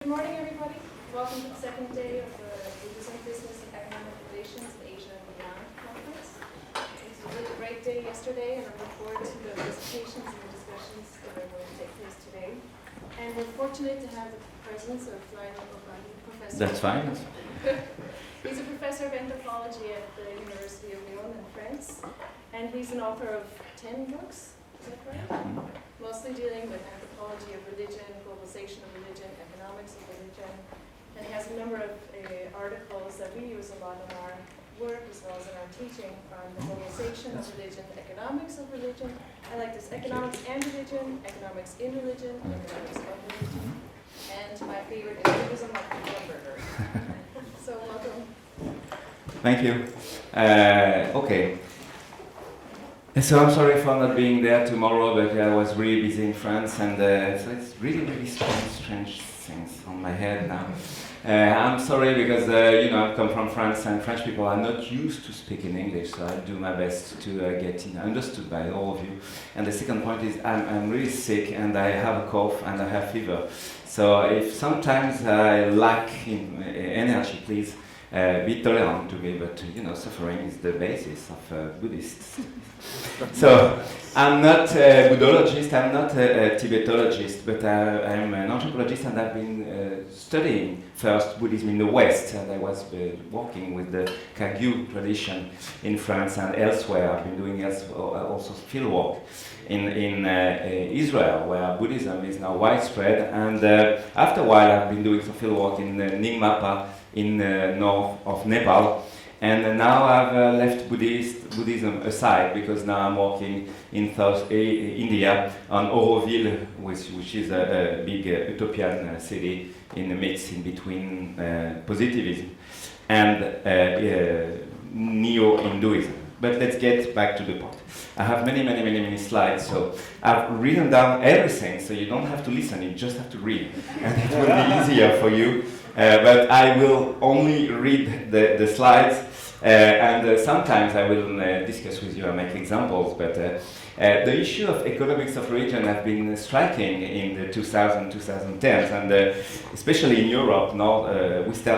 Good morning, everybody. Welcome to the second day of the Buddhism, Business and Economic Relations Asia and Beyond Conference. It was a really great day yesterday, and I look forward to the presentations and the discussions that are going to take place today. And we're fortunate to have the presence of Lionel Obadia, professor. That's fine. He's a professor of anthropology at the University of Lyon in France, and he's an author of 10 books. Is that correct? Mm-hmm. Mostly dealing with anthropology of religion, globalization of religion, economics of religion, and he has a number of articles that we use a lot in our work as well as in our teaching on the globalization of religion, economics of religion. I like this: economics and religion, economics in religion, and economics of religion. And my favorite is Buddhism like a hamburger. So welcome. Thank you. Okay. So I'm sorry for not being there tomorrow, but I was really busy in France, and so it's really strange things on my head now. I'm sorry because I come from France, and French people are not used to speaking English, so I do my best to get understood by all of you. And the second point is I'm really sick, and I have a cough, and I have fever. So if sometimes I lack energy, please be tolerant to me. But suffering is the basis of Buddhists. So I'm not a Buddhologist, I'm not a Tibetologist, but I'm an anthropologist, and I've been studying first Buddhism in the West, and I was working with the Kagyu tradition in France and elsewhere. I've been doing also fieldwork in Israel, where Buddhism is now widespread, and after a while I've been doing some fieldwork in Ningmapa in north of Nepal. And now I've left Buddhism aside because now I'm working in South India on Auroville, which is a big utopian city in the mix in between positivism and neo-Hinduism. But let's get back to the point. I have many slides, so I've written down everything, so you don't have to listen, you just have to read. And it will be easier for you. But I will only read the slides, and sometimes I will discuss with you and make examples. But the issue of economics of religion has been striking in the 2010s, and especially in Europe,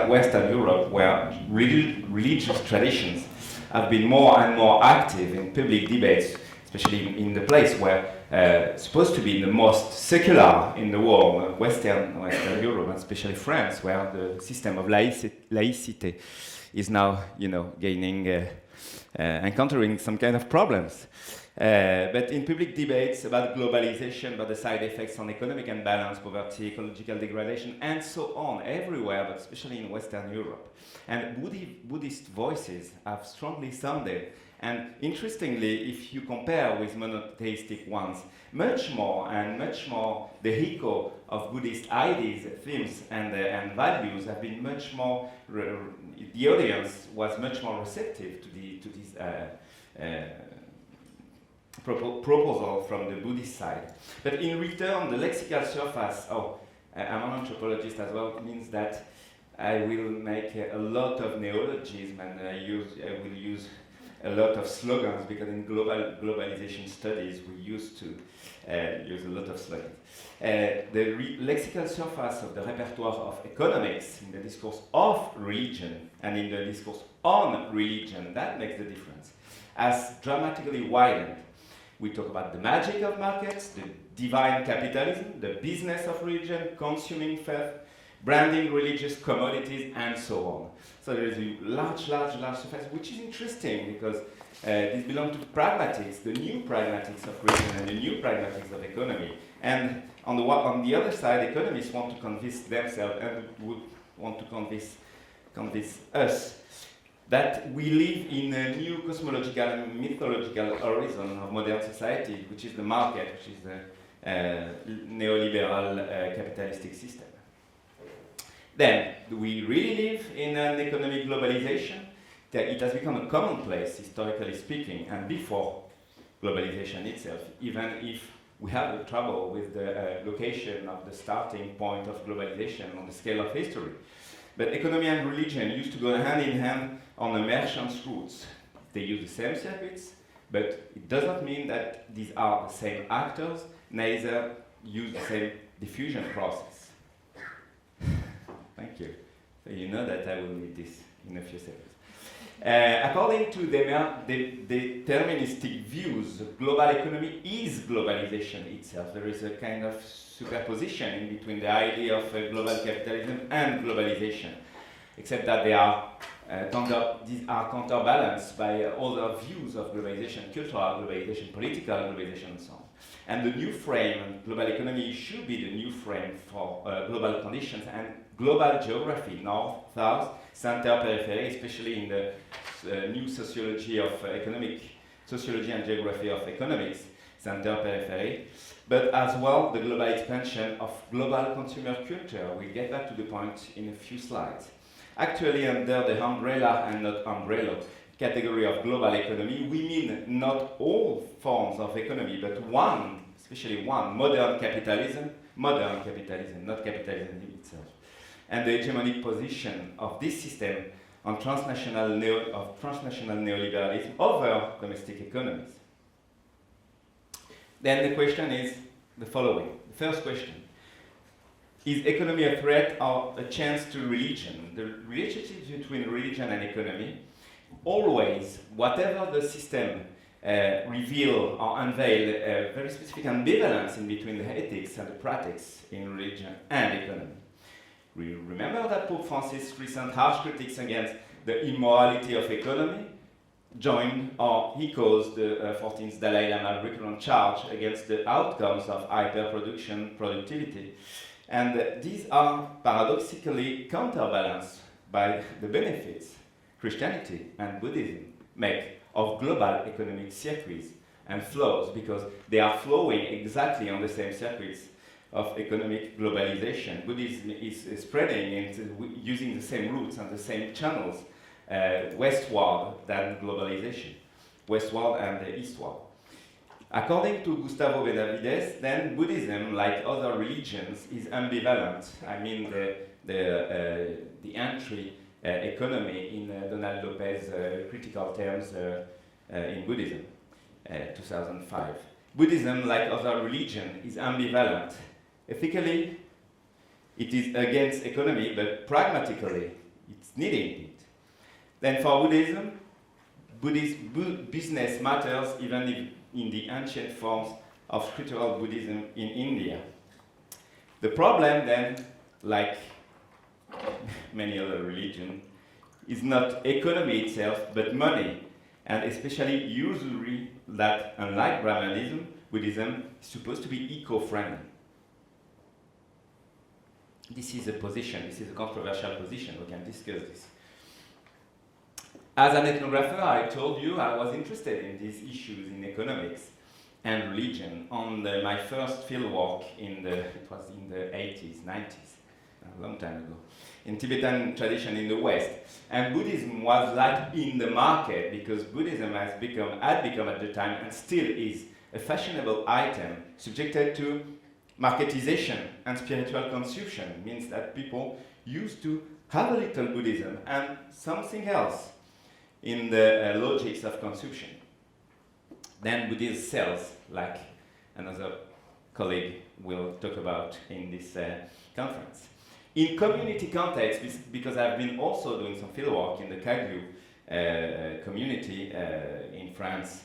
Western Europe, where religious traditions have been more and more active in public debates, especially in the place where supposed to be the most secular in the world, Western Europe, and especially France, where the system of laicity is now, gaining, encountering some kind of problems. But in public debates about globalization, about the side effects on economic imbalance, poverty, ecological degradation, and so on, everywhere, but especially in Western Europe. And Buddhist voices have strongly sounded. And interestingly, if you compare with monotheistic ones, much more the echo of Buddhist ideas, themes, and values have been much more. The audience was much more receptive to this proposal from the Buddhist side. But in return, the lexical surface. I'm an anthropologist as well. It means that I will make a lot of neologism, and I will use a lot of slogans, because in globalization studies we used to use a lot of slogans. The lexical surface of the repertoire of economics in the discourse of religion and in the discourse on religion, that makes the difference, has dramatically widened. We talk about the magic of markets, the divine capitalism, the business of religion, consuming faith, branding religious commodities, and so on. So there is a large surface, which is interesting because this belongs to pragmatics, the new pragmatics of religion and the new pragmatics of economy. And on the other side, economists want to convince themselves and would want to convince us that we live in a new cosmological and mythological horizon of modern society, which is the market, which is the neoliberal capitalistic system. Then, do we really live in an economic globalization? That it has become a commonplace, historically speaking, and before globalization itself, even if we have the trouble with the location of the starting point of globalization on the scale of history. But economy and religion used to go hand in hand on the merchants' routes. They use the same circuits, but it does not mean that these are the same actors, neither use the same diffusion process. You know that I will need this in a few seconds. According to the deterministic views, global economy is globalization itself. There is a kind of superposition in between the idea of global capitalism and globalization, except that they are these are counterbalanced by other views of globalization, cultural globalization, political globalization, and so on. And the new frame, global economy, should be the new frame for global conditions and global geography, north, south, center, periphery, especially in the new sociology of sociology and geography of economics, center, periphery, but as well the global expansion of global consumer culture. We'll get back to the point in a few slides. Actually, under the umbrella and not umbrella category of global economy, we mean not all forms of economy, but one, especially one, modern capitalism, not capitalism in itself, and the hegemonic position of this system on transnational neoliberalism over domestic economies. Then the question is the following. The first question: is economy a threat or a chance to religion? The relationship between religion and economy, always, whatever the system reveal or unveil, a very specific ambivalence in between the ethics and the practice in religion and economy. We remember that Pope Francis' recent harsh critiques against the immorality of economy joined or echoes the 14th Dalai Lama recurrent charge against the outcomes of hyperproduction productivity. And these are paradoxically counterbalanced by the benefits Christianity and Buddhism make of global economic circuits and flows, because they are flowing exactly on the same circuits of economic globalization. Buddhism is spreading into using the same routes and the same channels westward than globalization, westward and eastward. According to Gustavo Benavides, then Buddhism, like other religions, is ambivalent. I mean the entry economy in Donald Lopez's critical terms in Buddhism, 2005. Buddhism, like other religion, is ambivalent. Ethically, it is against economy, but pragmatically, it's needing it. Then for Buddhism, business matters even if in the ancient forms of scriptural Buddhism in India. The problem then, like many other religions, is not economy itself, but money, and especially usury that, unlike Brahmanism, Buddhism is supposed to be eco-friendly. This is a position, this is a controversial position, we can discuss this. As an ethnographer, I told you I was interested in these issues in economics and religion on my first fieldwork it was in the 80s, 90s, a long time ago, in Tibetan tradition in the West. And Buddhism was like in the market, because Buddhism had become at the time, and still is, a fashionable item subjected to marketization and spiritual consumption. It means that people used to have a little Buddhism and something else in the logics of consumption. Then Buddhism sells, like another colleague will talk about in this conference. In community context, because I've been also doing some fieldwork in the Kagyu community in France,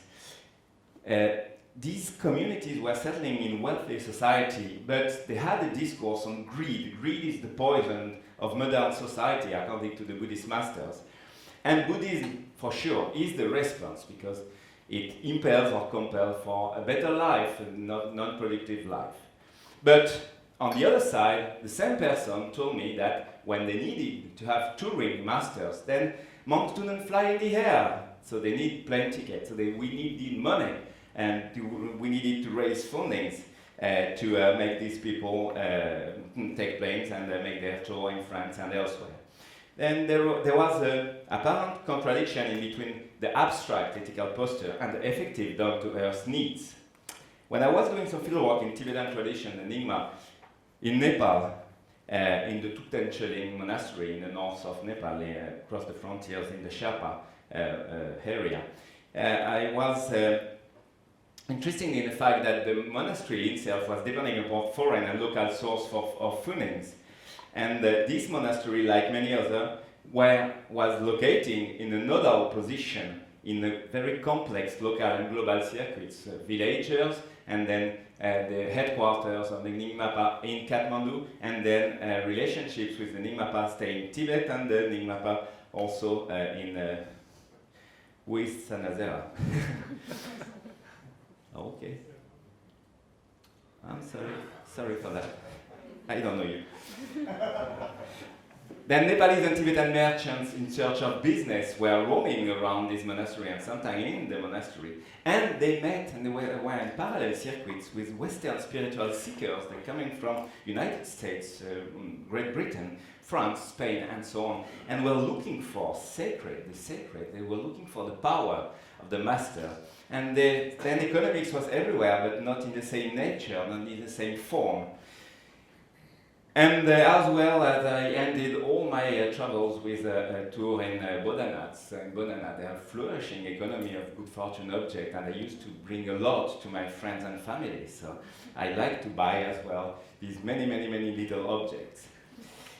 these communities were settling in wealthy society, but they had a discourse on greed. Greed is the poison of modern society, according to the Buddhist masters. And Buddhism, for sure, is the response, because it impels or compels for a better life, a non-productive life. But on the other side, the same person told me that when they needed to have touring masters, then monks couldn't fly in the air, so they need plane tickets. So we needed money, and we needed to raise fundings to make these people take planes and make their tour in France and elsewhere. Then there was an apparent contradiction in between the abstract ethical posture and the effective down-to-earth needs. When I was doing some fieldwork in Tibetan tradition in Nyingma, in Nepal, in the Tupten monastery in the north of Nepal, across the frontiers in the Sherpa area, I was interested in the fact that the monastery itself was depending upon foreign and local source of fundings. And this monastery, like many others, was located in a nodal position in a very complex local and global circuits, villagers, and then the headquarters of the Nyingmapa in Kathmandu, and then relationships with the Nyingmapa stay in Tibet, and the Nyingmapa also with Sanazera. Okay. I'm sorry for that. I don't know you. Then Nepalese and Tibetan merchants in search of business were roaming around this monastery and sometimes in the monastery. And they met and they were in parallel circuits with Western spiritual seekers. They're coming from United States, Great Britain, France, Spain, and so on. And were looking for the sacred. They were looking for the power of the master. And then economics was everywhere, but not in the same nature, not in the same form. And as well as I ended all my travels with a tour in Bodanats. In Bodanat, they have flourishing economy of good fortune object, and I used to bring a lot to my friends and family. So I like to buy as well these many little objects.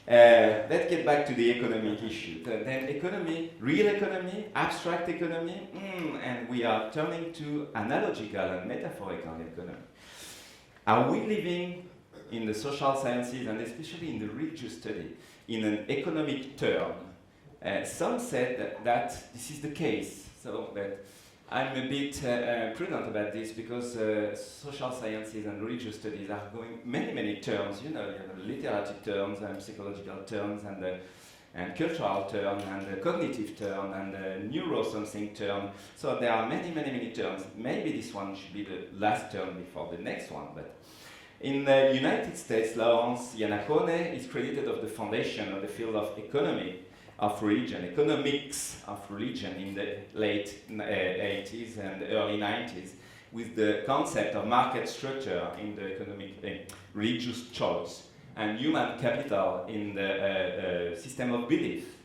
Let's get back to the economic issue. Then economy, real economy, abstract economy, and we are turning to analogical and metaphorical economy. Are we living in the social sciences, and especially in the religious study, in an economic term? Some said that this is the case, so that I'm a bit prudent about this, because social sciences and religious studies are going many terms, you know, literary terms and psychological terms and cultural term and cognitive term and neuro something term. So there are many terms. Maybe this one should be the last term before the next one, but in the United States, Lawrence Yanacone is credited of the foundation of the field of economy of religion, economics of religion in the late 80s and early 90s, with the concept of market structure in the economic religious choice and human capital in the system of belief.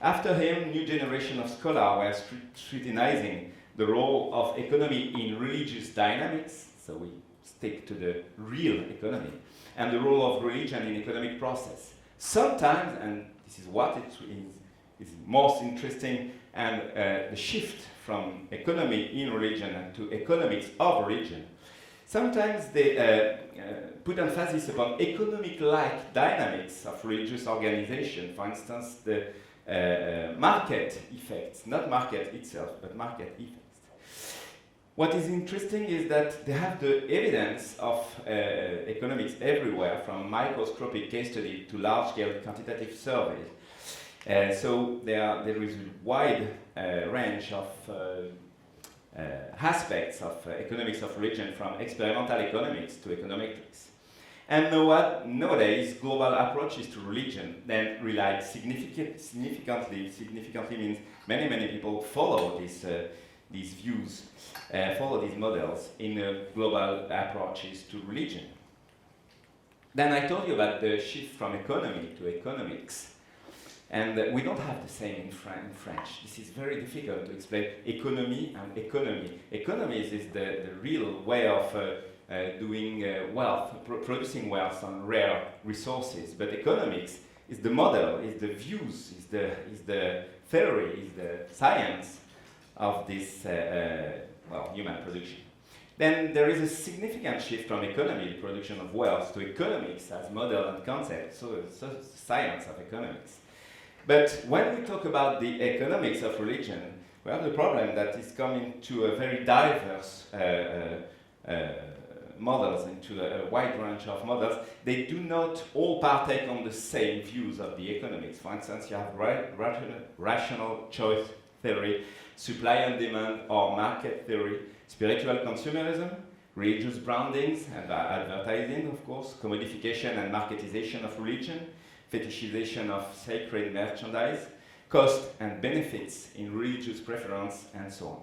After him, new generation of scholars were scrutinizing the role of economy in religious dynamics, so we stick to the real economy, and the role of religion in economic process. Sometimes, and this is what is most interesting, and the shift from economy in religion to economics of religion. Sometimes they put emphasis upon economic-like dynamics of religious organization. For instance, the market effects, not market itself, but market effects. What is interesting is that they have the evidence of economics everywhere, from microscopic case study to large-scale quantitative surveys. So there is a wide range of aspects of economics of religion, from experimental economics to econometrics. And nowadays, global approaches to religion then rely significantly means many people follow these views, follow these models in global approaches to religion. Then I told you about the shift from economy to economics. And we don't have the same in French. This is very difficult to explain economy and economy. Economies is the real way of doing wealth, producing wealth on rare resources. But economics is the model, is the views, is the theory, is the science of this human production. Then there is a significant shift from economy, the production of wealth, to economics as model and concept, so science of economics. But when we talk about the economics of religion, we have the problem that is coming to a very diverse models, into a wide range of models. They do not all partake on the same views of the economics. For instance, you have rational choice theory, supply and demand or market theory, spiritual consumerism, religious brandings and advertising, of course, commodification and marketization of religion, fetishization of sacred merchandise, cost and benefits in religious preference, and so on.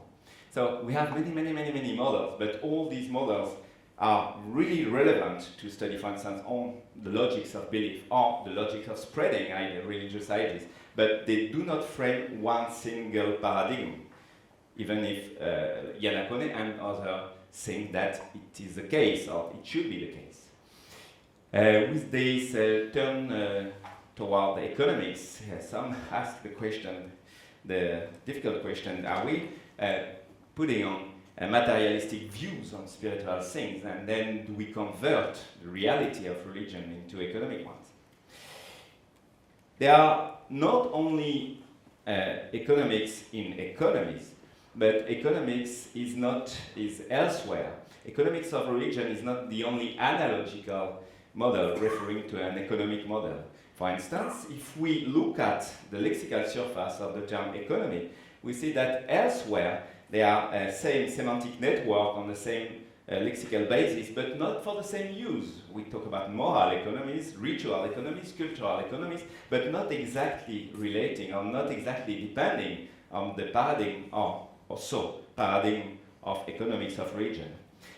So we have many models, but all these models are really relevant to study, for instance, on the logics of belief or the logic of spreading religious ideas, but they do not frame one single paradigm, even if Yanacone and others think that it is the case, or it should be the case. With this turn toward the economics, some ask the difficult question, are we putting on materialistic views on spiritual things, and then do we convert the reality of religion into economic ones? There are not only economics in economies, but economics is elsewhere. Economics of religion is not the only analogical model referring to an economic model. For instance, if we look at the lexical surface of the term economy, we see that elsewhere there are same semantic network on the same lexical basis, but not for the same use. We talk about moral economies, ritual economies, cultural economies, but not exactly relating or not exactly depending on the paradigm paradigm of economics of religion.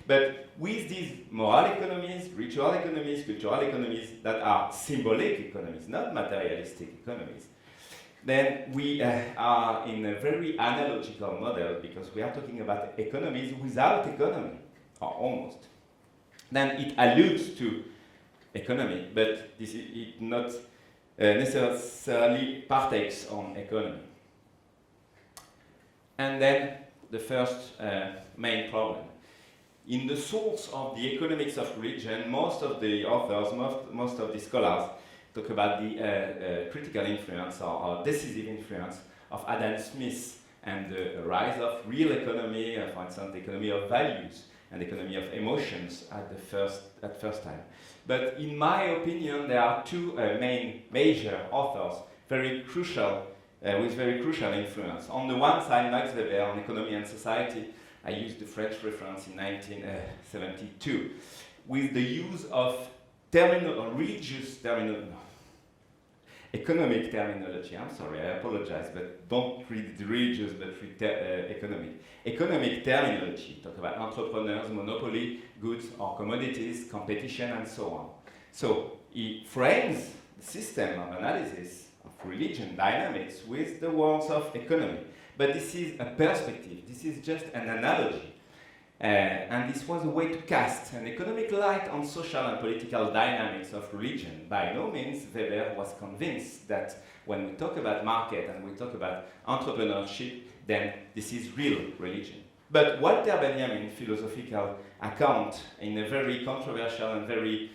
But with these moral economies, ritual economies, cultural economies that are symbolic economies, not materialistic economies, then we are in a very analogical model, because we are talking about economies without economy, or almost. Then it alludes to economy, but this is it not necessarily partakes on economy. And then the first main problem. In the source of the economics of religion, most of the authors, most of the scholars talk about the critical influence or decisive influence of Adam Smith and the rise of real economy, for instance, the economy of values and economy of emotions at first time. But in my opinion, there are two major authors, very crucial, with very crucial influence. On the one side, Max Weber on economy and society. I used the French reference in 1972, with the use of religious terminology, economic terminology. I'm sorry, I apologize, but don't read the religious, but read economic. Economic terminology, talk about entrepreneurs, monopoly, goods or commodities, competition, and so on. So he frames the system of analysis of religion dynamics with the words of economy. But this is a perspective, this is just an analogy. And this was a way to cast an economic light on social and political dynamics of religion. By no means Weber was convinced that when we talk about market and we talk about entrepreneurship, then this is real religion. But Walter Benjamin's philosophical account, in a very controversial and very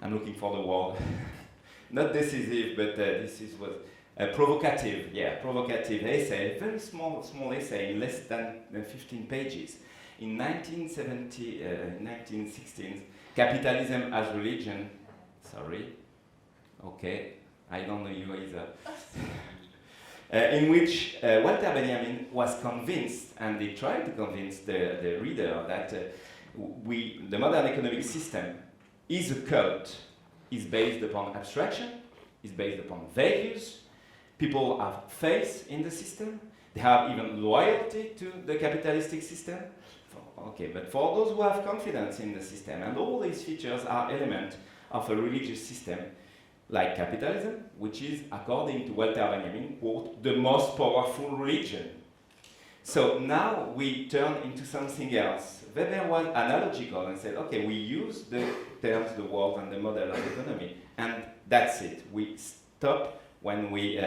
I'm looking for the word. Not decisive, but this was a provocative essay, very small essay, less than 15 pages. In 1916, Capitalism as Religion, I don't know you either, in which Walter Benjamin was convinced, and he tried to convince the reader that the modern economic system is a cult, is based upon abstraction, is based upon values. People have faith in the system. They have even loyalty to the capitalistic system. But for those who have confidence in the system, and all these features are elements of a religious system, like capitalism, which is, according to Walter Benjamin, quote, the most powerful religion. So now we turn into something else. Weber was analogical and said, okay, we use the terms, the world, and the model of economy, and that's it. We stop when we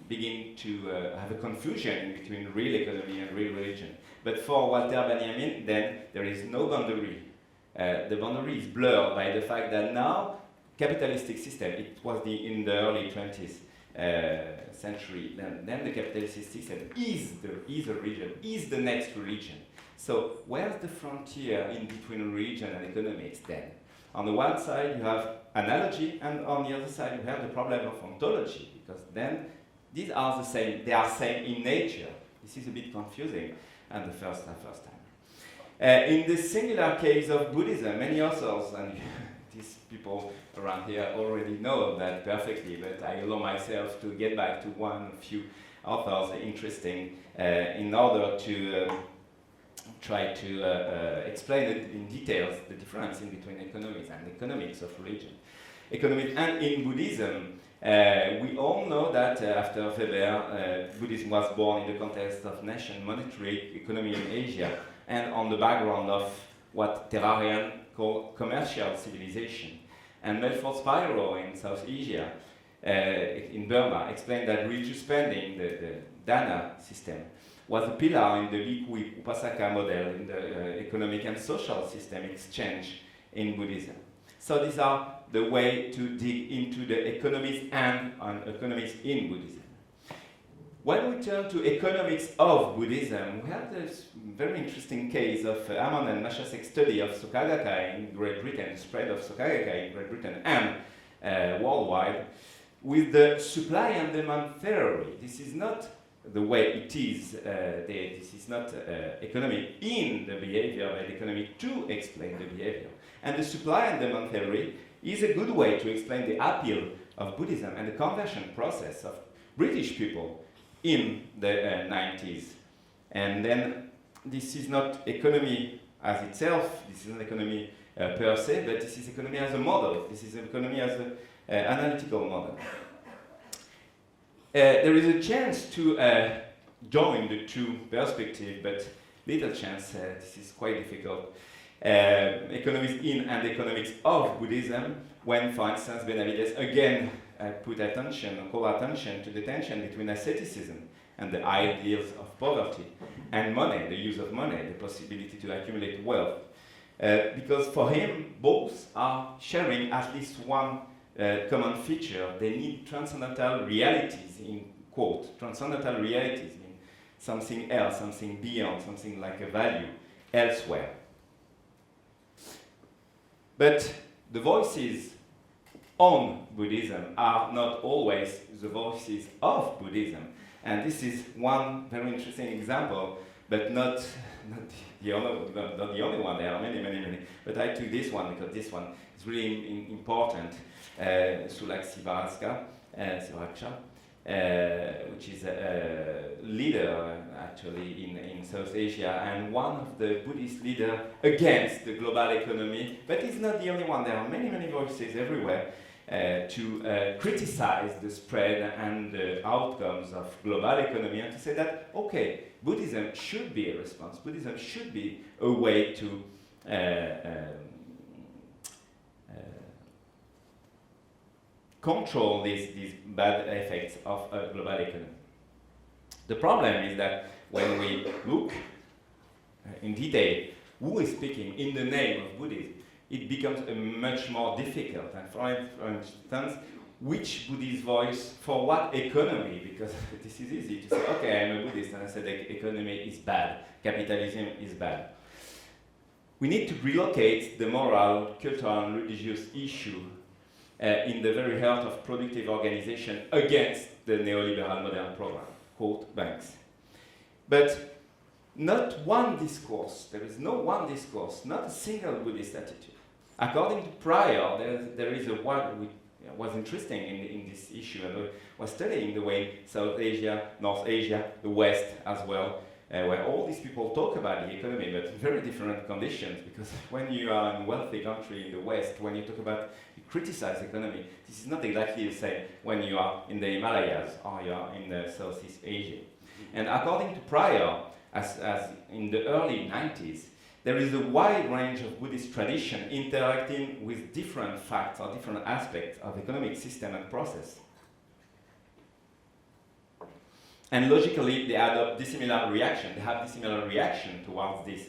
begin to have a confusion between real economy and real religion. But for Walter Benjamin, then there is no boundary. The boundary is blurred by the fact that now capitalistic system, it was in the early 20th century, then the capitalistic system is a religion, is the next religion. So where's the frontier in between religion and economics then? On the one side you have analogy, and on the other side you have the problem of ontology, because then these are the same, they are same in nature. This is a bit confusing and the first time. In the singular case of Buddhism, many authors, and these people around here already know that perfectly, but I allow myself to get back to one few authors interesting in order to try to explain it in details, the difference in between economics and economics of religion. And in Buddhism, we all know that after Weber, Buddhism was born in the context of nation monetary economy in Asia, and on the background of what Terrarian call commercial civilization. And Melfort Spiro in South Asia, in Burma, explained that religious spending, the Dana system, was a pillar in the Likui Upasaka model in the economic and social system exchange in Buddhism. So these are the way to dig into the economies and economics in Buddhism. When we turn to economics of Buddhism, we have this very interesting case of Amon and Mashasek's study of Soka Gakkai in Great Britain, spread of Soka Gakkai in Great Britain and worldwide, with the supply and demand theory. This is not the way it is, this is not economy in the behavior, but economy to explain the behavior. And the supply and demand theory is a good way to explain the appeal of Buddhism and the conversion process of British people in the 90s. And then this is not economy as itself, this is not economy per se, but this is economy as a model. This is economy as an analytical model. There is a chance to join the two perspectives, but little chance, this is quite difficult. Economics in and economics of Buddhism, when, for instance, Benavides again put attention, or call attention to the tension between asceticism and the ideals of poverty, and money, the use of money, the possibility to accumulate wealth. Because for him, both are sharing at least one common feature. They need transcendental realities, in quote, transcendental realities, mean something else, something beyond, something like a value elsewhere. But the voices on Buddhism are not always the voices of Buddhism. And this is one very interesting example, but not the only one. There are many. But I took this one because this one is really important. Sulaksi Baraska, Suraksha, which is a leader actually in South Asia and one of the Buddhist leaders against the global economy. But it's not the only one. There are many voices everywhere to criticize the spread and the outcomes of global economy and to say that, okay, Buddhism should be a response. Buddhism should be a way to control these bad effects of a global economy. The problem is that when we look in detail who is speaking in the name of Buddhism, it becomes much more difficult. And for instance, which Buddhist voice for what economy? Because this is easy to say, okay, I'm a Buddhist and I said the economy is bad, capitalism is bad. We need to relocate the moral, cultural and religious issue in the very heart of productive organization against the neoliberal modern program, quote, banks. But not one discourse, there is no one discourse, not a single Buddhist attitude. According to Pryor, there is a word which was interesting in this issue, and I was studying the way South Asia, North Asia, the West as well, where all these people talk about the economy, but in very different conditions, because when you are in a wealthy country in the West, when you talk about, you criticize economy, this is not exactly the same when you are in the Himalayas or you are in Southeast Asia. And according to Pryor, as in the early 90s, there is a wide range of Buddhist tradition interacting with different facts or different aspects of economic system and process. And logically, they adopt dissimilar reaction. They have dissimilar reaction towards these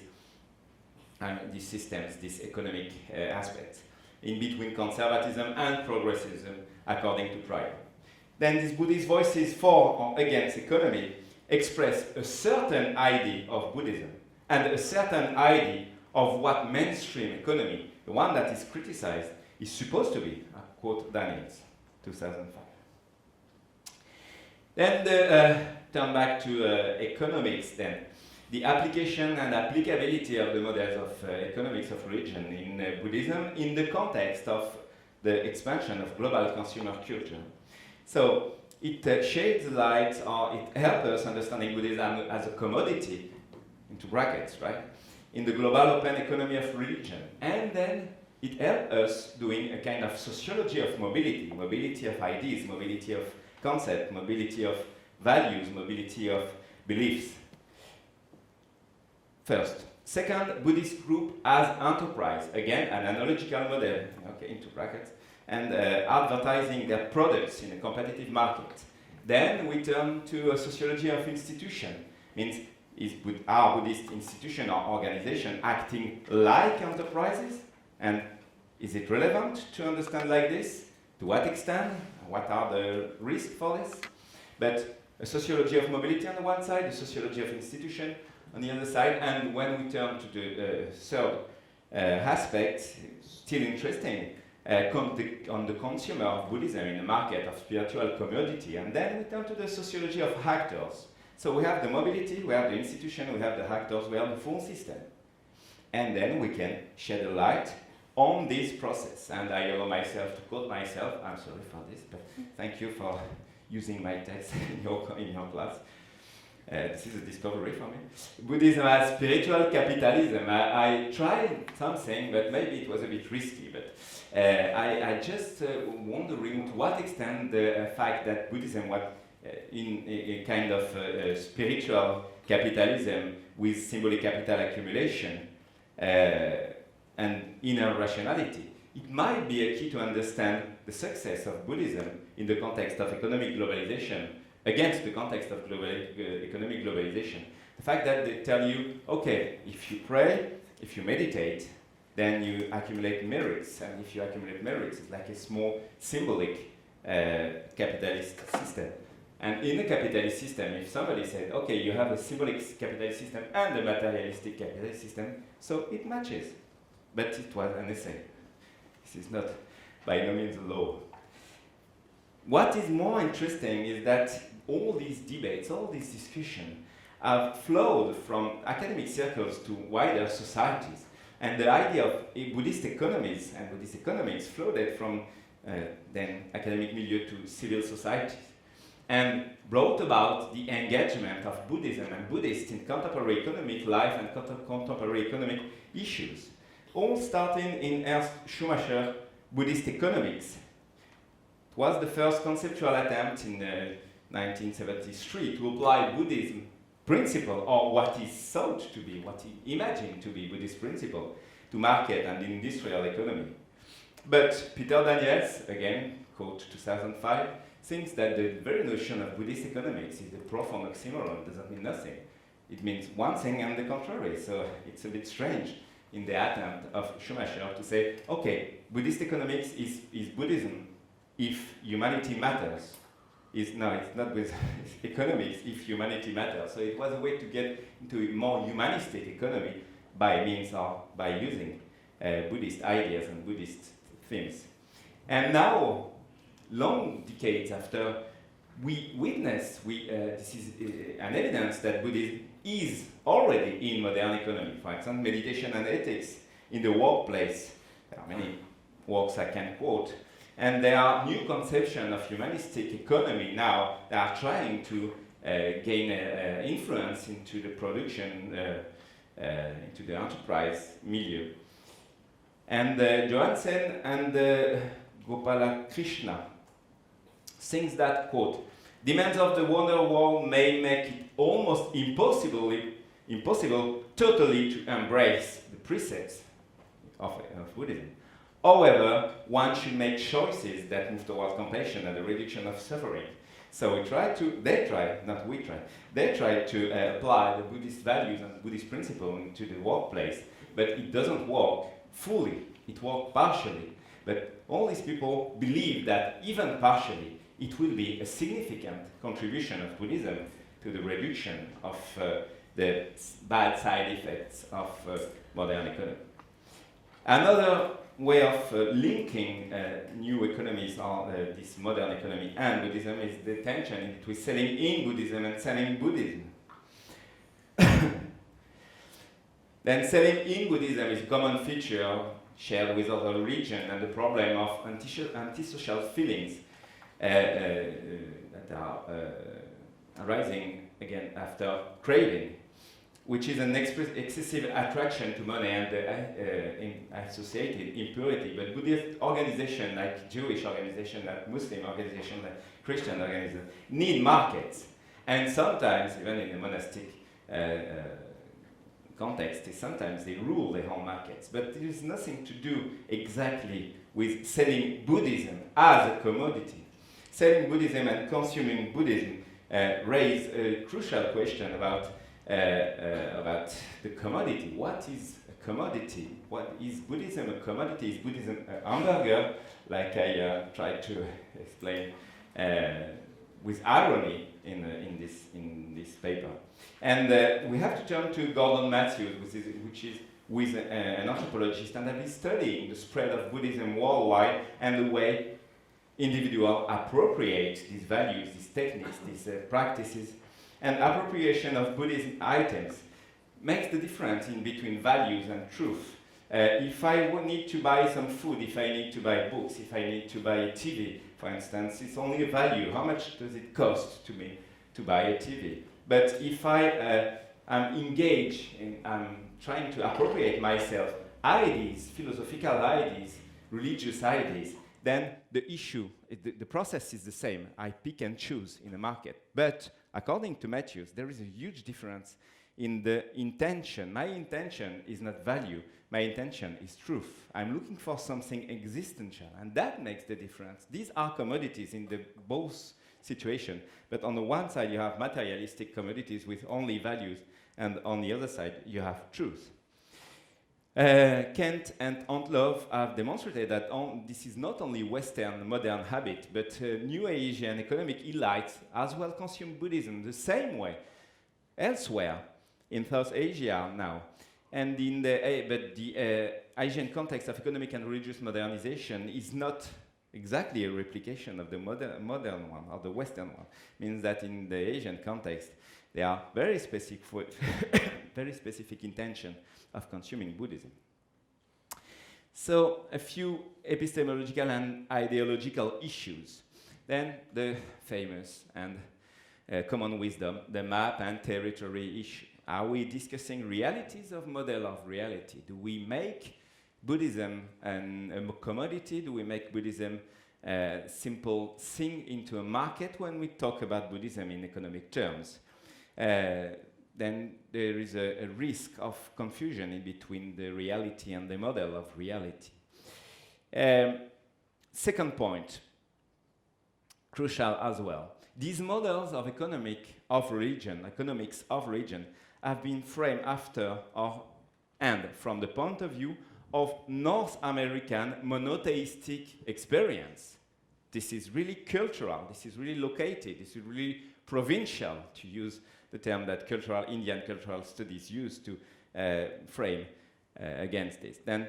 systems, these economic aspects, in between conservatism and progressivism, according to Pryor. Then these Buddhist voices for or against economy express a certain idea of Buddhism and a certain idea of what mainstream economy, the one that is criticized, is supposed to be, quote Daniels, 2005. Then turn back to economics then. The application and applicability of the models of economics of religion in Buddhism in the context of the expansion of global consumer culture. So it sheds light, or it helps us understanding Buddhism as a commodity, into brackets, right, in the global open economy of religion. And then it helps us doing a kind of sociology of mobility, mobility of ideas, mobility of concept, mobility of values, mobility of beliefs. First, Second, Buddhist group as enterprise, again an analogical model, okay, into brackets, and advertising their products in a competitive market. Then we turn to a sociology of institution, means are Buddhist institution or organization acting like enterprises, and is it relevant to understand like this? To what extent? What are the risks for this? But a sociology of mobility on the one side, a sociology of institution on the other side, and when we turn to the third aspect, still interesting, on the consumer of Buddhism in a market of spiritual commodity, and then we turn to the sociology of actors. So we have the mobility, we have the institution, we have the actors, we have the full system. And then we can shed a light on this process. And I allow myself to quote myself, I'm sorry for this, but thank you for using my text in your class. This is a discovery for me. Buddhism as spiritual capitalism. I tried something, but maybe it was a bit risky. But I just wondering to what extent the fact that Buddhism was in a kind of spiritual capitalism with symbolic capital accumulation and inner rationality, it might be a key to understand the success of Buddhism in the context of economic globalization, against the context of economic globalization. The fact that they tell you, okay, if you pray, if you meditate, then you accumulate merits, and if you accumulate merits, it's like a small symbolic capitalist system. And in a capitalist system, if somebody said, okay, you have a symbolic capitalist system and a materialistic capitalist system, so it matches. But it was an essay. This is not by no means a law. What is more interesting is that all these debates, all this discussion have flowed from academic circles to wider societies. And the idea of Buddhist economies and Buddhist economics floated from then academic milieu to civil societies, and brought about the engagement of Buddhism and Buddhists in contemporary economic life and contemporary economic issues, all starting in Ernst Schumacher Buddhist Economics. It was the first conceptual attempt in 1973 to apply Buddhism principle, or what is thought to be, what is imagined to be Buddhist principle, to market and industrial economy. But Peter Daniels, again, quote 2005, thinks that the very notion of Buddhist economics is a profound oxymoron, doesn't mean nothing. It means one thing and the contrary, so it's a bit strange in the attempt of Schumacher to say, okay, Buddhist economics is Buddhism if humanity matters. It's not with economics if humanity matters. So it was a way to get into a more humanistic economy by means of, by using Buddhist ideas and Buddhist themes. And now, long decades after, we witness, this is an evidence that Buddhism is already in modern economy. For example, meditation and ethics in the workplace. There are many works I can quote. And there are new conceptions of humanistic economy now that are trying to gain influence into the production, into the enterprise milieu. And Johansen and Gopalakrishna thinks that, quote, demands of the modern world may make it almost impossible totally to embrace the precepts of Buddhism. However, one should make choices that move towards compassion and the reduction of suffering. So they try to apply the Buddhist values and Buddhist principles into the workplace, but it doesn't work fully, it works partially. But all these people believe that even partially, it will be a significant contribution of Buddhism to the reduction of the bad side effects of modern economy. Another way of linking new economies or this modern economy and Buddhism is the tension between selling in Buddhism and selling Buddhism. Then selling in Buddhism is a common feature shared with other religions, and the problem of antisocial feelings that are arising again after craving, which is an excessive attraction to money and associated impurity. But Buddhist organizations, like Jewish organizations, like Muslim organizations, like Christian organizations, need markets. And sometimes, even in the monastic context is sometimes they rule their home markets, but there is nothing to do exactly with selling Buddhism as a commodity. Selling Buddhism and consuming Buddhism raise a crucial question about the commodity. What is a commodity? What is Buddhism a commodity? Is Buddhism a hamburger, like I tried to explain with irony in this paper? And we have to turn to Gordon Matthews, which is with an anthropologist, and he's studying the spread of Buddhism worldwide and the way individuals appropriate these values, these techniques, these practices. And appropriation of Buddhism items makes the difference in between values and truth. If I need to buy some food, if I need to buy books, if I need to buy a TV, for instance, it's only a value. How much does it cost to me to buy a TV? But if I am engaged in trying to appropriate myself ideas, philosophical ideas, religious ideas, then the issue, the process is the same. I pick and choose in the market. But according to Matthews, there is a huge difference in the intention. My intention is not value. My intention is truth. I'm looking for something existential, and that makes the difference. These are commodities in the both situation. But on the one side, you have materialistic commodities with only values, and on the other side, you have truth. Kent and Antlov have demonstrated that this is not only Western modern habit, but New Asian economic elites as well consume Buddhism the same way elsewhere in South Asia now. And in the Asian context of economic and religious modernization is not exactly a replication of the modern one or the Western one. Means that in the Asian context, there are very specific very specific intention of consuming Buddhism. So a few epistemological and ideological issues. Then the famous and common wisdom, the map and territory issue. Are we discussing realities of model of reality? Do we make Buddhism a commodity? Do we make Buddhism a simple thing into a market when we talk about Buddhism in economic terms? Then there is a risk of confusion in between the reality and the model of reality. Second point, crucial as well. These models of economics of religion, have been framed after and from the point of view of North American monotheistic experience. This is really cultural, this is really located, this is really provincial, to use the term that Indian cultural studies use to frame against this. Then,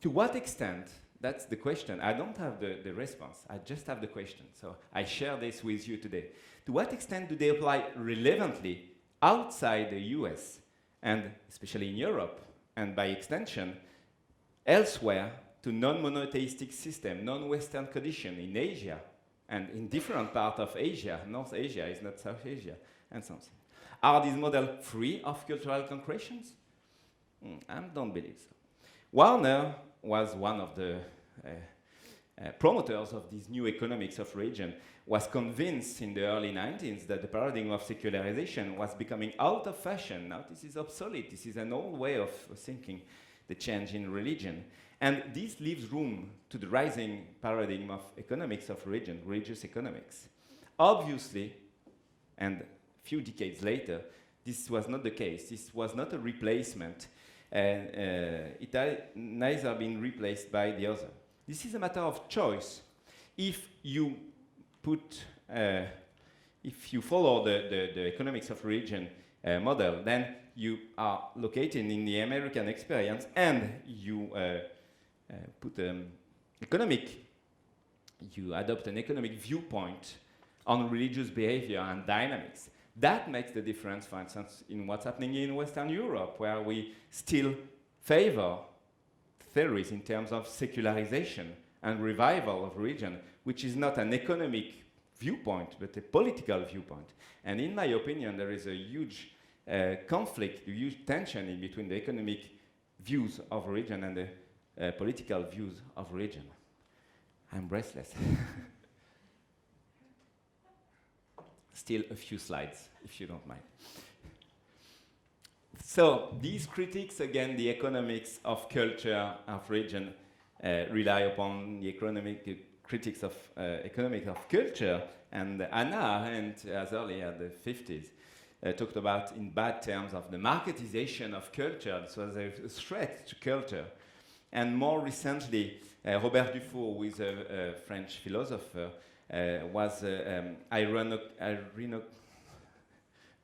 to what extent, that's the question. I don't have the response, I just have the question. So I share this with you today. To what extent do they apply relevantly outside the US, and especially in Europe, and by extension, elsewhere, to non-monotheistic system, non-Western condition in Asia, and in different parts of Asia? North Asia is not South Asia, and something. Are these models free of cultural concretions? I don't believe so. Warner was one of the promoters of this new economics of religion, was convinced in the early 19th that the paradigm of secularization was becoming out of fashion. Now this is obsolete, this is an old way of thinking the change in religion. And this leaves room to the rising paradigm of economics of religion, religious economics. Obviously, and a few decades later, this was not the case. This was not a replacement, and it had neither been replaced by the other. This is a matter of choice. If you follow the economics of religion model, then you are located in the American experience, and you you adopt an economic viewpoint on religious behavior and dynamics. That makes the difference, for instance, in what's happening in Western Europe, where we still favor theories in terms of secularization and revival of religion, which is not an economic viewpoint, but a political viewpoint. And in my opinion, there is a huge conflict, a huge tension in between the economic views of religion and the political views of religion. I'm restless. Still a few slides, if you don't mind. So these critiques, again, the economics of culture, of religion, rely upon the critics of economics of culture, and Anna Arendt, as early as the 50s, talked about in bad terms of the marketization of culture. This was a threat to culture. And more recently, Robert Dufour, who is a French philosopher, was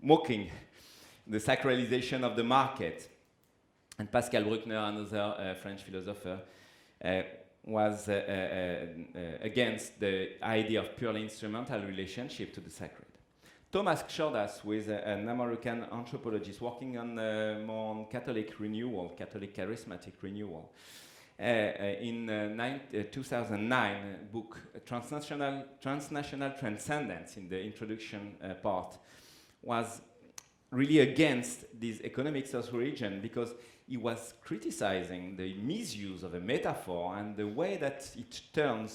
mocking the sacralization of the market. And Pascal Bruckner, another French philosopher, was against the idea of purely instrumental relationship to the sacred. Thomas Xordas, who is an American anthropologist working on more on Catholic renewal, Catholic charismatic renewal, in 2009 book Transnational Transcendence, in the introduction part, was really against this economics of religion, because he was criticizing the misuse of a metaphor and the way that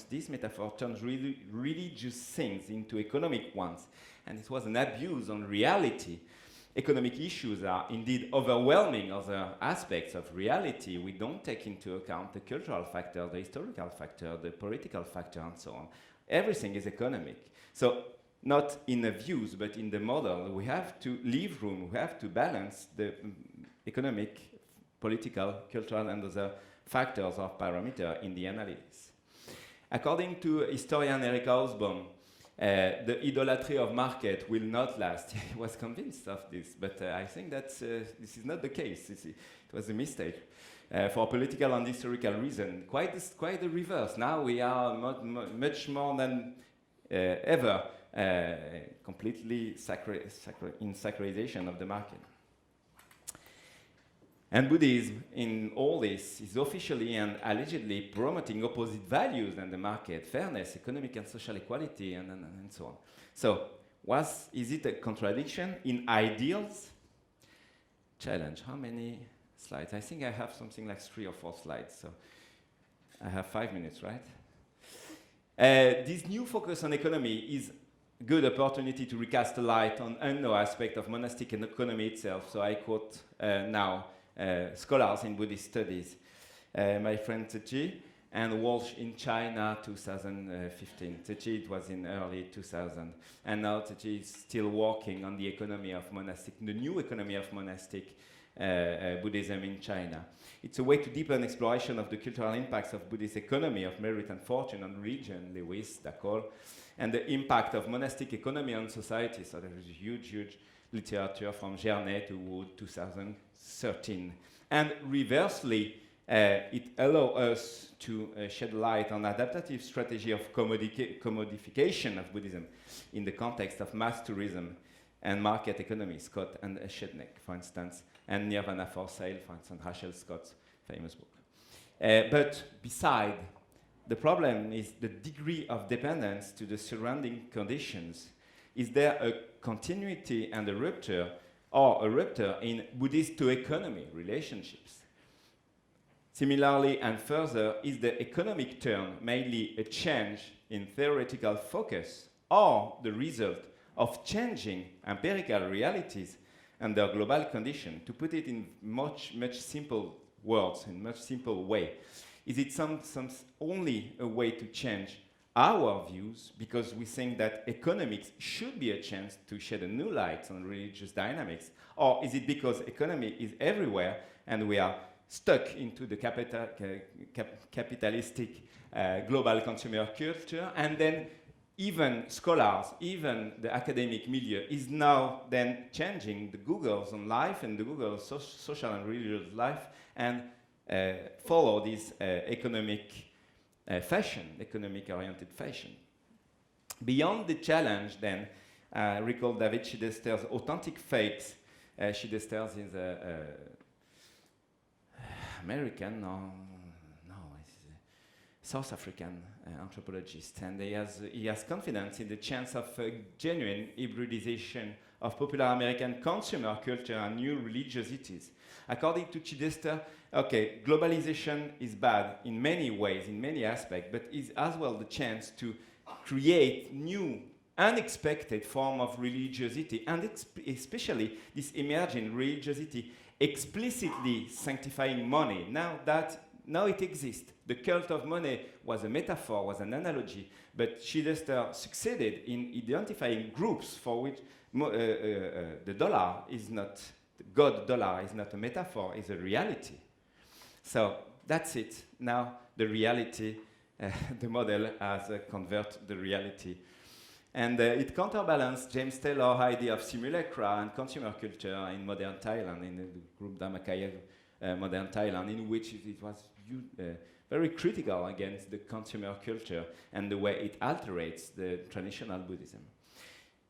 this metaphor turns really religious things into economic ones. And it was an abuse on reality. Economic issues are indeed overwhelming other aspects of reality. We don't take into account the cultural factor, the historical factor, the political factor, and so on. Everything is economic. So not in the views, but in the model, we have to leave room, we have to balance the economic, political, cultural, and other factors or parameters in the analysis. According to historian Eric Hausbaum, the idolatry of market will not last. He was convinced of this, but I think that this is not the case. It was a mistake. For political and historical reason, quite the reverse. Now we are much more than ever completely in sacralization of the market. And Buddhism, in all this, is officially and allegedly promoting opposite values than the market: fairness, economic and social equality, and so on. So, is it a contradiction in ideals? Challenge. How many slides? I think I have something like 3 or 4 slides, so I have 5 minutes, right? This new focus on economy is a good opportunity to recast a light on unknown aspect of monastic economy itself. So I quote now scholars in Buddhist studies, my friend Tzu Chi, and Walsh in China, 2015. Tzu Chi, it was in early 2000. And now Tzu Chi is still working on the economy of monastic, the new economy of monastic Buddhism in China. It's a way to deepen exploration of the cultural impacts of Buddhist economy of merit and fortune on religion, Lewis, Dakol, and the impact of monastic economy on society. So there is a huge literature from Gernet to Wood, 2013. And reversely, it allows us to shed light on adaptive strategy of commodification of Buddhism in the context of mass tourism and market economy, Scott and Shedneck, for instance, and Nirvana for Sale, for instance, Rachel Scott's famous book. But beside, the problem is the degree of dependence to the surrounding conditions. Is there a continuity and a rupture, or a rupture in Buddhist to economy relationships? Similarly, and further, is the economic turn mainly a change in theoretical focus, or the result of changing empirical realities under global conditions? To put it in much simple words, in much simple way, is it only a way to change our views because we think that economics should be a chance to shed a new light on religious dynamics? Or is it because economy is everywhere and we are stuck into the capitalistic global consumer culture, and then even scholars, even the academic milieu is now then changing the Googles on life and the Google's social and religious life, and follow this economic economic-oriented fashion. Beyond the challenge, then, recall David Chidester's authentic fakes. Chidester is American, South African anthropologist, and he has confidence in the chance of genuine hybridization of popular American consumer culture and new religiosities. According to Chidester, globalization is bad in many ways, in many aspects, but is as well the chance to create new, unexpected form of religiosity, and especially this emerging religiosity explicitly sanctifying money. Now it exists. The cult of money was a metaphor, was an analogy, but Chidester succeeded in identifying groups for which the dollar is not, the God dollar is not a metaphor, is a reality. So that's it. Now the reality, the model has convert the reality. And it counterbalanced James Taylor's idea of simulacra and consumer culture in modern Thailand, in the group Dhammakaya modern Thailand, in which it was very critical against the consumer culture and the way it alterates the traditional Buddhism.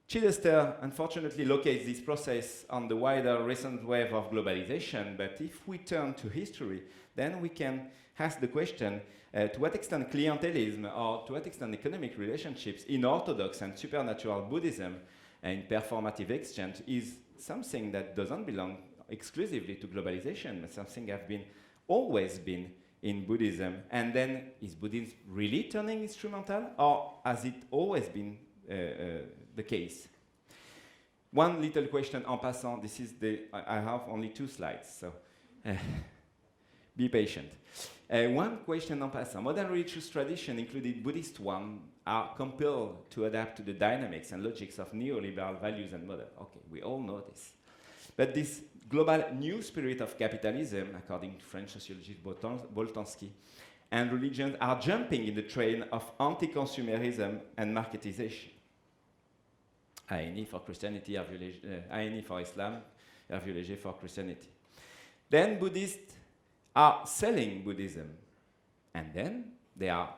Chidester unfortunately locates this process on the wider recent wave of globalization, but if we turn to history, then we can ask the question, to what extent clientelism or to what extent economic relationships in Orthodox and supernatural Buddhism and performative exchange is something that doesn't belong exclusively to globalization, but something that have always been in Buddhism. And then is Buddhism really turning instrumental, or has it always been the case? One little question en passant. This is I have only 2 slides, so be patient. One question en passant. Modern religious tradition, including Buddhist one, are compelled to adapt to the dynamics and logics of neoliberal values and models. Okay, we all know this. But this global new spirit of capitalism, according to French sociologist Boltanski, and religions are jumping in the train of anti-consumerism and marketization. ANI for Christianity, ANI for Islam, Hervé Léger for Christianity. Then Buddhists are selling Buddhism, and then they are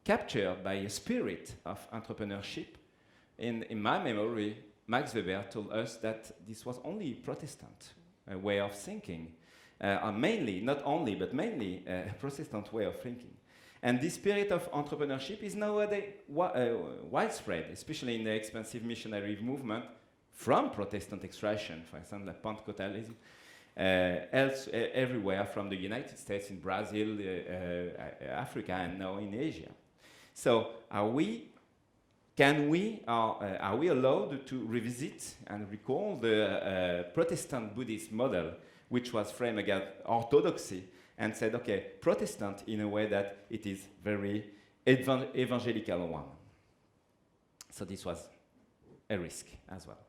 captured by a spirit of entrepreneurship. In my memory, Max Weber told us that this was only Protestant way of thinking, mainly, not only, but mainly a Protestant way of thinking. And this spirit of entrepreneurship is nowadays widespread, especially in the expansive missionary movement from Protestant extraction, for example, like Pentecostalism, everywhere from the United States, in Brazil, Africa, and now in Asia. So are we allowed to revisit and recall the Protestant Buddhist model, which was framed against orthodoxy, and said, okay, Protestant in a way that it is very evangelical one. So this was a risk as well.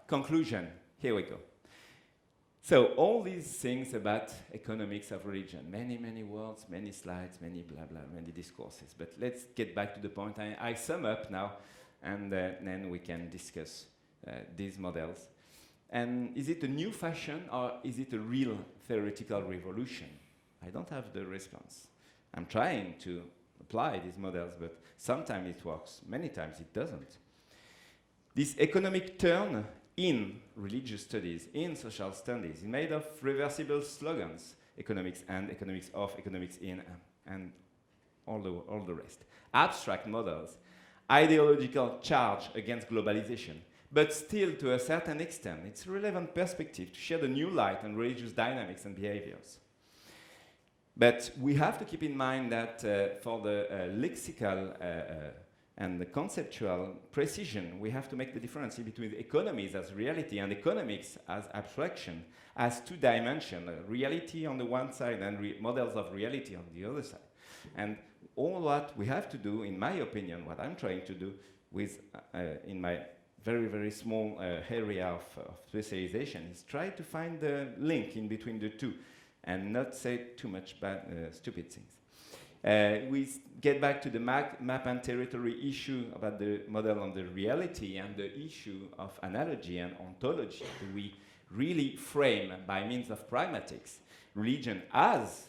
Conclusion, here we go. So all these things about economics of religion, many, many words, many slides, many blah, blah, many discourses. But let's get back to the point. I sum up now, and then we can discuss these models. And is it a new fashion, or is it a real theoretical revolution? I don't have the response. I'm trying to apply these models, but sometimes it works, many times it doesn't. This economic turn in religious studies, in social studies, is made of reversible slogans, economics and economics of, economics in, and all the rest. Abstract models, ideological charge against globalization, but still to a certain extent, it's a relevant perspective to shed a new light on religious dynamics and behaviors. But we have to keep in mind that for the lexical and the conceptual precision, we have to make the difference between the economies as reality and economics as abstraction, as 2 dimensions, reality on the one side and models of reality on the other side. And all what we have to do, in my opinion, what I'm trying to do with, in my very, very small area of specialization, is try to find the link in between the 2 and not say too much bad, stupid things. We get back to the map and territory issue about the model on the reality and the issue of analogy and ontology. Do we really frame, by means of pragmatics, religion as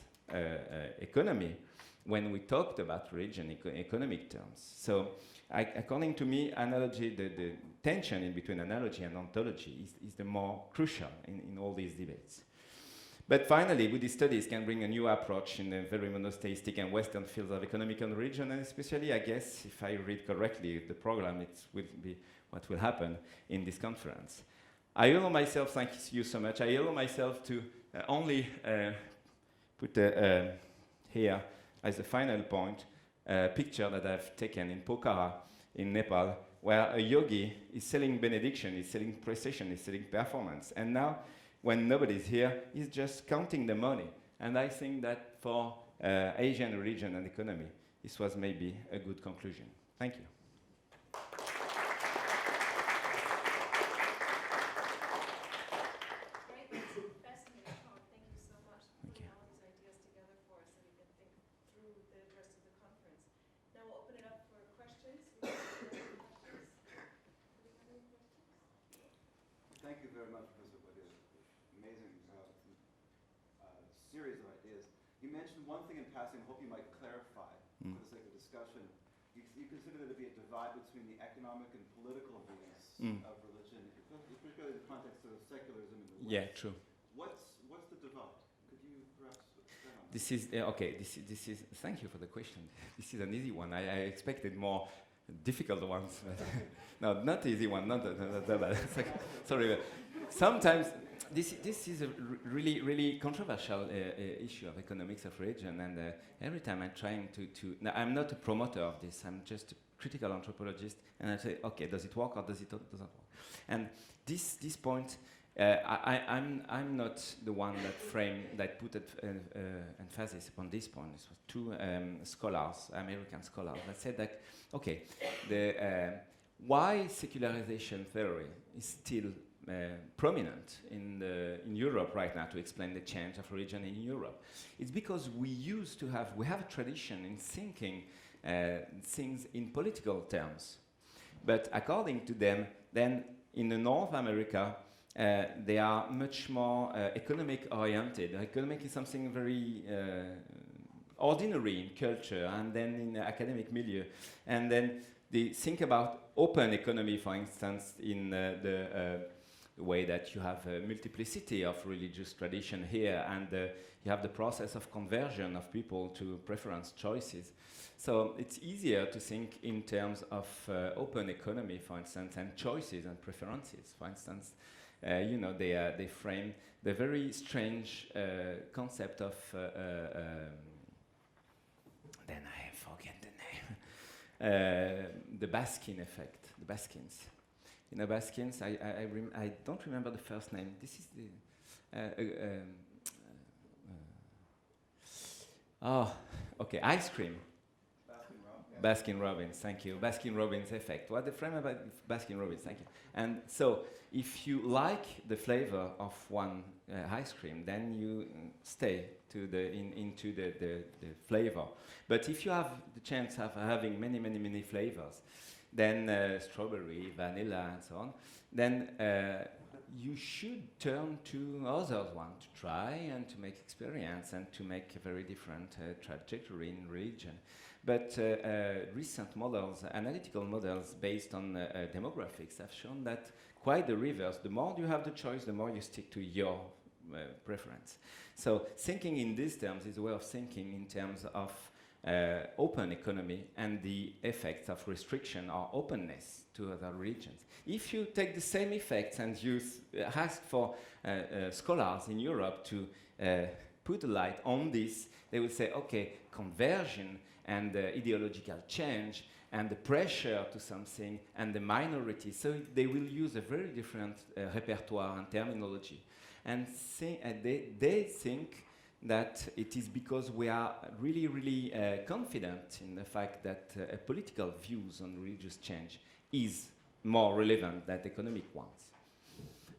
economy when we talked about religion in economic terms? So according to me, analogy, the tension in between analogy and ontology is the more crucial in all these debates. But finally, Buddhist studies can bring a new approach in the very monotheistic and Western fields of economic and religion, and especially, I guess, if I read correctly the program, it will be what will happen in this conference. I allow myself, thank you so much, I allow myself to only put here as a final point a picture that I've taken in Pokhara in Nepal where a yogi is selling benediction, is selling precision, is selling performance. And now, when nobody's here, he's just counting the money. And I think that for Asian religion and economy, this was maybe a good conclusion. Thank you. Great, that's a fascinating talk. Thank you so much for putting all these ideas together for us so we can think through the rest of the conference. Now we'll open it up for questions. Thank you very much, Professor Obadia. Amazing series of ideas. You mentioned one thing in passing, I hope you might clarify for the sake of discussion. You consider there to be a divide between the economic and political views of religion, particularly in the context of secularism in the West. Yeah, true. What's the divide? Could you perhaps expand on that? This is, okay, this is, thank you for the question. This is an easy one. I expected more difficult ones. No, not easy one, not sorry. Sometimes this is a really controversial issue of economics of religion, and every time I'm trying to now, I'm not a promoter of this. I'm just a critical anthropologist, and I say, okay, does it work or does it doesn't work? And this point, I'm not the one that put emphasis upon this point. It was two scholars, American scholars, that said that, okay, why secularization theory is still prominent in Europe right now to explain the change of religion in Europe. It's because we have a tradition in thinking things in political terms. But according to them, then in North America, they are much more economic oriented. Economic is something very ordinary in culture and then in academic milieu. And then they think about open economy, for instance, in the way that you have a multiplicity of religious tradition here, and you have the process of conversion of people to preference choices. So it's easier to think in terms of open economy, for instance, and choices and preferences. For instance, they frame the very strange concept of then I forget the name, the Baskin effect, the Baskins. You know, Baskins, I don't remember the first name. This is the ice cream. Baskin-Robbins, thank you. Baskin-Robbins effect. What the frame about Baskin-Robbins, thank you. And so, if you like the flavor of one ice cream, then you stay to into the flavor. But if you have the chance of having many flavors, then strawberry, vanilla, and so on, then you should turn to others one to try and to make experience and to make a very different trajectory in religion. But recent models, analytical models based on demographics, have shown that quite the reverse. The more you have the choice, the more you stick to your preference. So thinking in these terms is a way of thinking in terms of open economy and the effects of restriction or openness to other religions. If you take the same effects and you ask for scholars in Europe to put a light on this, they will say, okay, conversion and ideological change and the pressure to something and the minority. So they will use a very different repertoire and terminology. And they think that it is because we are really confident in the fact that political views on religious change is more relevant than economic ones.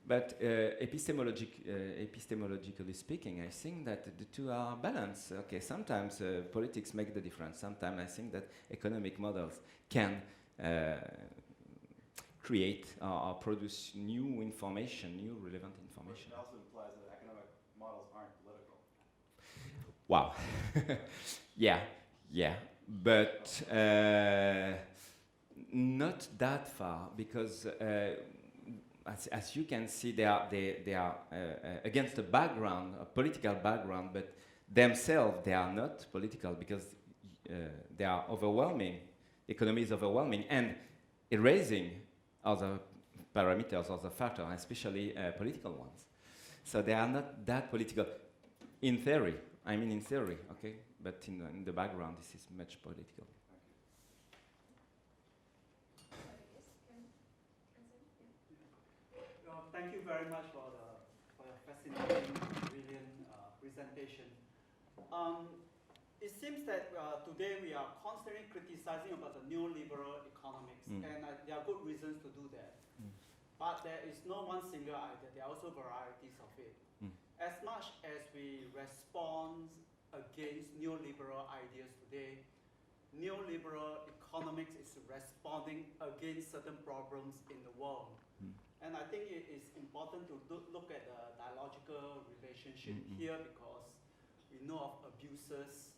But epistemologically speaking, I think that the two are balanced. Okay, sometimes politics make the difference. Sometimes I think that economic models can create or produce new information, new relevant information. It also implies that economic models aren't political. Wow. yeah. But not that far, because as you can see, they are against a background, a political background, but themselves they are not political because they are overwhelming. Economy is overwhelming and erasing other parameters, other factors, especially political ones. So they are not that political in theory. I mean in theory, okay? But in the background, this is much political. thank you very much for your fascinating, brilliant presentation. It seems that today we are constantly criticizing about the neoliberal economics, and there are good reasons to do that. But there is no one single idea. There are also varieties of it. As much as we respond against neoliberal ideas today, neoliberal economics is responding against certain problems in the world. And I think it is important to look at the dialogical relationship here, because we know of abuses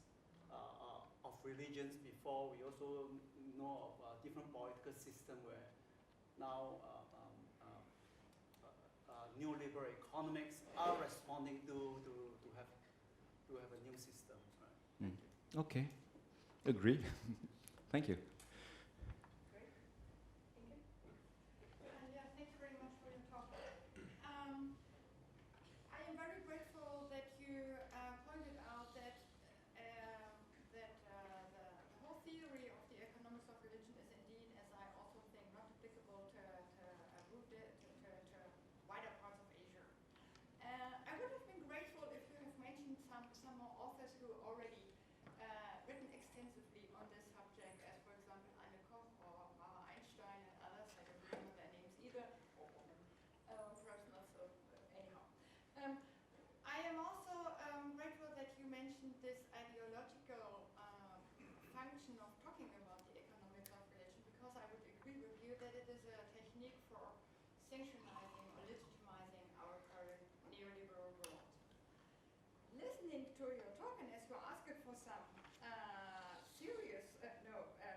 of religions before. We also know of different political systems where now neoliberal economics are responding to have a new system. Right? Okay, agree. Thank you. Great. Thank you. Yeah, thank you very much for your talk. I am very grateful that you pointed out that the whole theory of the economics of religion is indeed, as I also think, not applicable to wider parts of Asia. I would have been grateful if you have mentioned some more authors who already written extensively on this subject, as for example Anne Koch or Mara Einstein and others. I don't remember their names either, or women, personal, so anyhow. I am also grateful that you mentioned this ideological function of talking about the economics of religion, because I would agree with you that it is a technique for sanctionizing or legitimizing our current neoliberal world. Listening to your talk, and as you asked for some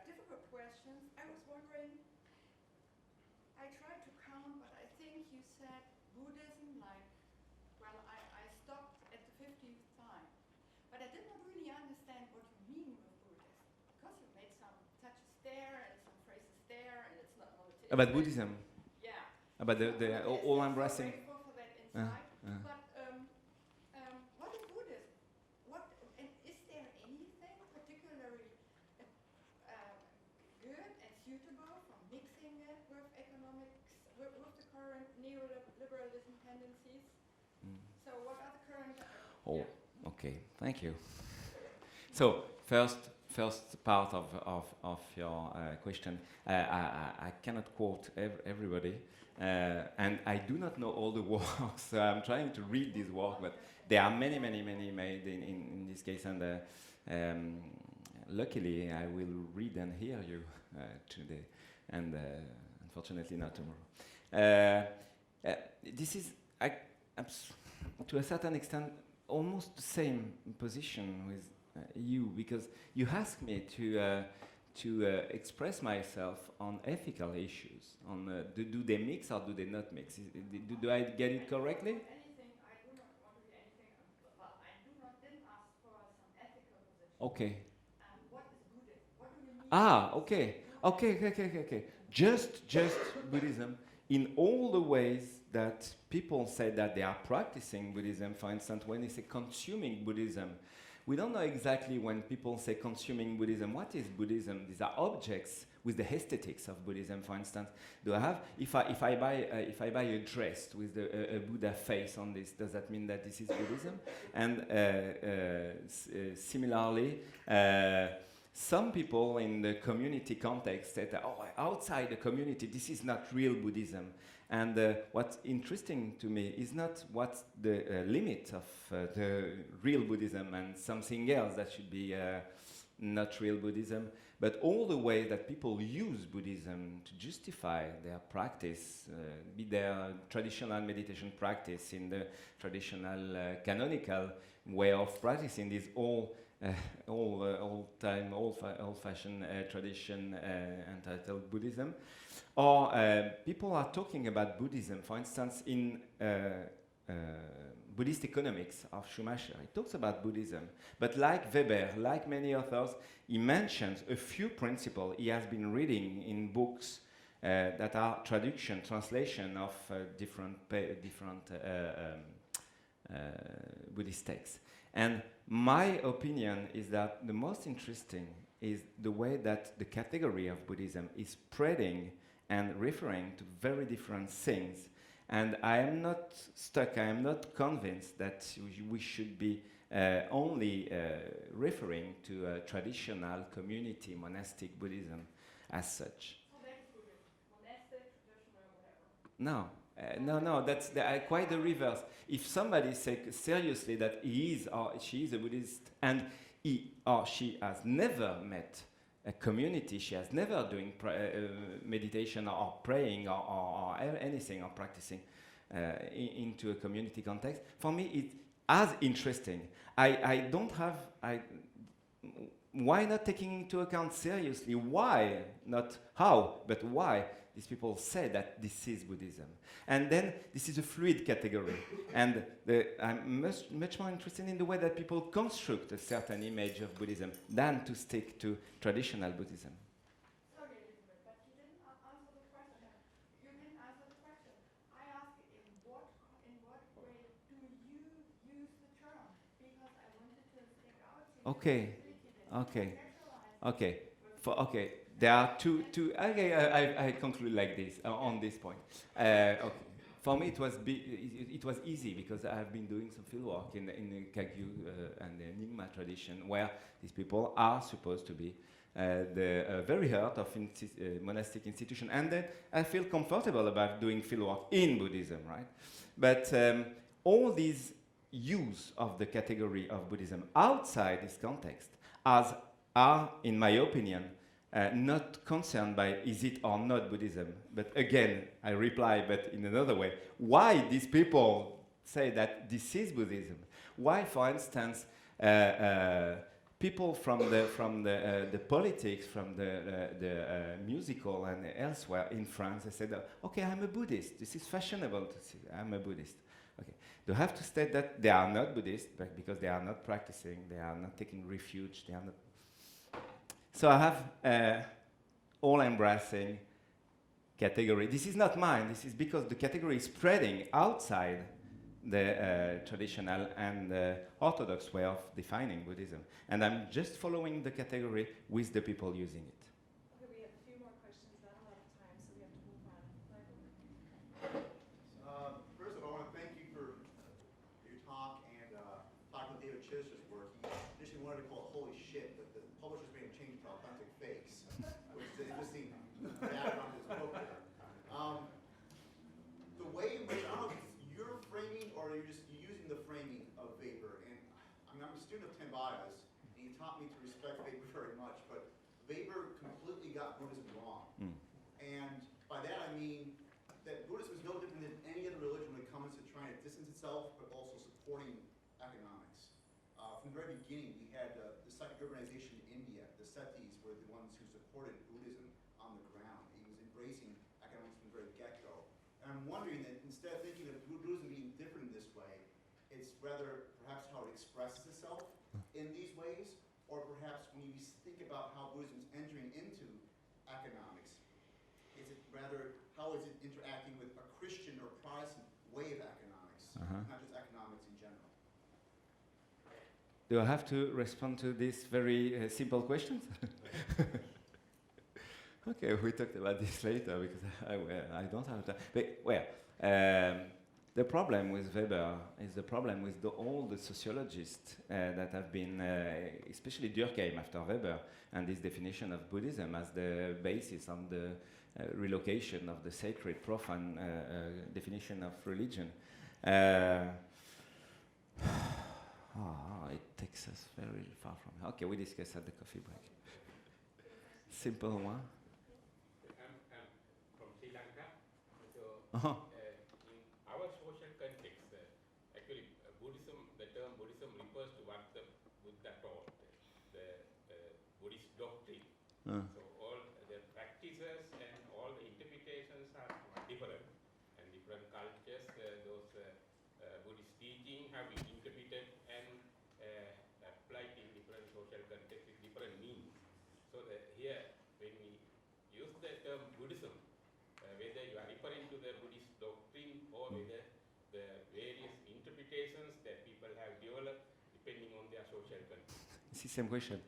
difficult questions, I was wondering, I tried to count, but I think you said Buddhism I stopped at the 50th time. But I did not really understand what you mean with Buddhism, because you made some touches there and some phrases there, and it's not only About Buddhism. Yeah. About the all embracing. I'm grateful for that insight. But what is Buddhism? And is there anything particularly good and suitable for mixing it with economics, with the current neoliberalism tendencies? So what are the current... Okay, thank you. So first part of your question, I cannot quote everybody, and I do not know all the works, so I'm trying to read this work, but there are many made in this case, and luckily I will read and hear you today, and unfortunately not tomorrow. This is, to a certain extent, almost the same position with you, because you asked me to express myself on ethical issues. On do they mix or do they not mix? Do I get it correctly? Anything, I do not want to be anything, but I didn't ask for some ethical position. Okay. What is Buddhism? What do you mean? Okay. Just Buddhism in all the ways that people say that they are practicing Buddhism. For instance, when they say consuming Buddhism, we don't know exactly when people say consuming Buddhism. What is Buddhism? These are objects with the aesthetics of Buddhism. For instance, do I have if I buy a dress with a Buddha face on this? Does that mean that this is Buddhism? And similarly. Some people in the community context say that, outside the community, this is not real Buddhism. And what's interesting to me is not what's the limit of the real Buddhism and something else that should be not real Buddhism, but all the way that people use Buddhism to justify their practice, be their traditional meditation practice in the traditional canonical way of practicing this old-fashioned tradition entitled Buddhism, or people are talking about Buddhism. For instance, in Buddhist Economics of Schumacher, he talks about Buddhism, but like Weber, like many authors, he mentions a few principles he has been reading in books that are translation of different Buddhist texts. And my opinion is that the most interesting is the way that the category of Buddhism is spreading and referring to very different things. And I am not stuck, I am not convinced that we should be only referring to traditional community monastic Buddhism as such. So that's Buddhism. Monastic, traditional, whatever. No, that's quite the reverse. If somebody takes seriously that he is or she is a Buddhist and he or she has never met a community, she has never doing meditation or praying or anything or practicing into a community context, for me it's as interesting. I don't have, why not taking into account seriously why, not how, but why these people say that this is Buddhism. And then this is a fluid category. And I'm much more interested in the way that people construct a certain image of Buddhism than to stick to traditional Buddhism. Sorry, Elizabeth, but you didn't answer the question. You didn't answer the question. I asked in what way do you use the term? Because I wanted to stick out to Okay. There are two. Okay, I conclude like this on this point. Okay. For me, it was easy because I have been doing some fieldwork in the Kagyu and the Nyingma tradition, where these people are supposed to be the very heart of monastic institution, and then I feel comfortable about doing fieldwork in Buddhism, right? But all these use of the category of Buddhism outside this context are, in my opinion, not concerned by is it or not Buddhism. But again, I reply, but in another way. Why these people say that this is Buddhism? Why, for instance, people from the politics, from the musical and elsewhere in France, they said, okay, I'm a Buddhist. This is fashionable to say I'm a Buddhist. Okay, they have to state that they are not Buddhist, but because they are not practicing, they are not taking refuge, they are not. So I have all-embracing category. This is not mine. This is because the category is spreading outside the traditional and orthodox way of defining Buddhism. And I'm just following the category with the people using it. Okay, we have a few more questions, not a lot of time, so we have to move on. Michael? First of all, I want to thank you for your talk and talking with David Chittis's work. He initially wanted to call it holy shit, but the publishers made him change it to authentic fakes, which is an interesting background to his book there. The way in which, I don't know if it's your framing or you're just using the framing of Weber, and I mean, I'm a student of Tambada's, and he taught me to respect Weber very much, but Weber completely got Buddhism wrong. And by that I mean that Buddhism is no different than any other religion when it comes to trying to distance itself, but also supporting economics. From the very beginning, we had the second urbanization in India. The Setis were the ones who supported Buddhism on the ground. He was embracing economics from the very get-go. And I'm wondering that instead of thinking of Buddhism being different in this way, it's rather perhaps how it expresses itself in these ways, or perhaps when you think about how Buddhism is entering into economics, is it rather, how is it interacting with a Christian or Protestant way of economics, not just economics in general? Do I have to respond to these very simple questions? Okay, we talked about this later because I don't have time. But, well, the problem with Weber is the problem with all the sociologists that have been, especially Durkheim after Weber, and this definition of Buddhism as the basis on the relocation of the sacred, profane definition of religion. It takes us very far from here. Okay, we discuss at the coffee break. Simple one. I'm from Sri Lanka. So, in our social context, actually, Buddhism, the term Buddhism refers to what the Buddha taught, the Buddhist doctrine. So, all the practices and all the interpretations are different, and different cultures, those Buddhist teaching have been interpreted and applied in different social contexts with different meanings. So here, when we use the term Buddhism, whether you are referring to the Buddhist doctrine or whether the various interpretations that people have developed depending on their social context. It's the same question.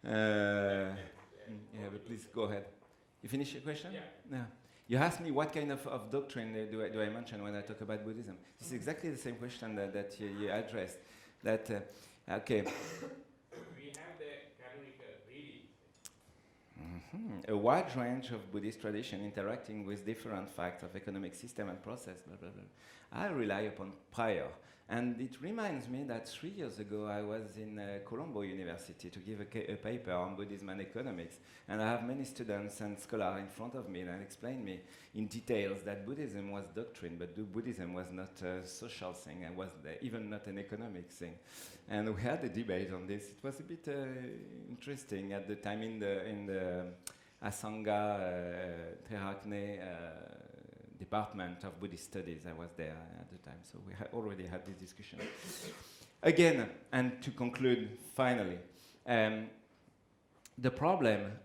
Yeah, but please go ahead. You finish your question? Yeah. No. You asked me what kind of doctrine do I mention when I talk about Buddhism. This is exactly the same question that you addressed. That, okay. We have the canonical readings. A wide range of Buddhist tradition interacting with different facts of economic system and process, blah, blah, blah. I rely upon prior. And it reminds me that 3 years ago I was in Colombo University to give a paper on Buddhism and Economics. And I have many students and scholars in front of me that explain me in details that Buddhism was doctrine, but Buddhism was not a social thing, and was even not an economic thing. And we had a debate on this. It was a bit interesting at the time in the Asanga Therakne Department of Buddhist Studies. I was there at the time, so we already had this discussion. Again, and to conclude finally, the problem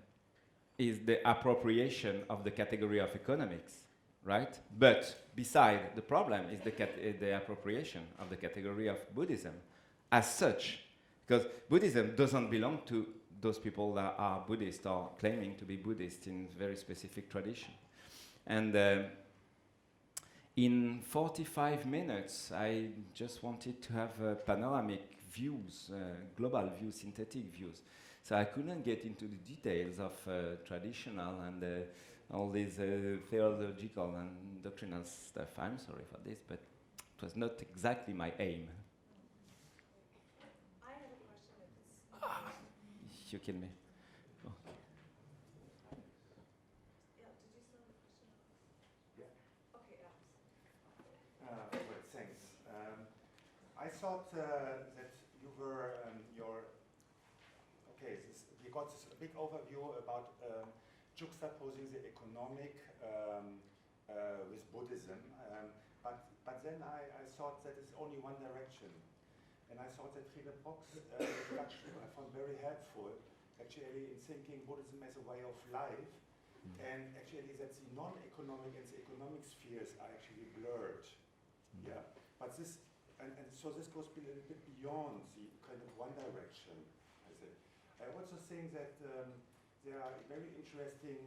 is the appropriation of the category of economics, right? But beside the problem is the appropriation of the category of Buddhism as such, because Buddhism doesn't belong to those people that are Buddhist or claiming to be Buddhist in very specific tradition. And in 45 minutes, I just wanted to have panoramic views, global views, synthetic views. So I couldn't get into the details of traditional and all these theological and doctrinal stuff. I'm sorry for this, but it was not exactly my aim. I have a question at this. You kill me. Oh. Yeah, did you still have a question? Yeah. Okay, yeah. Great, thanks. I thought that you were we got this big overview about juxtaposing the economic with Buddhism, but then I thought that it's only one direction, and I thought that Friede Brock's introduction I found very helpful, actually in thinking Buddhism as a way of life. And actually that the non-economic and the economic spheres are actually blurred. Yeah, but this, and so this goes a little bit beyond the kind of one direction, I think. I also think that there are very interesting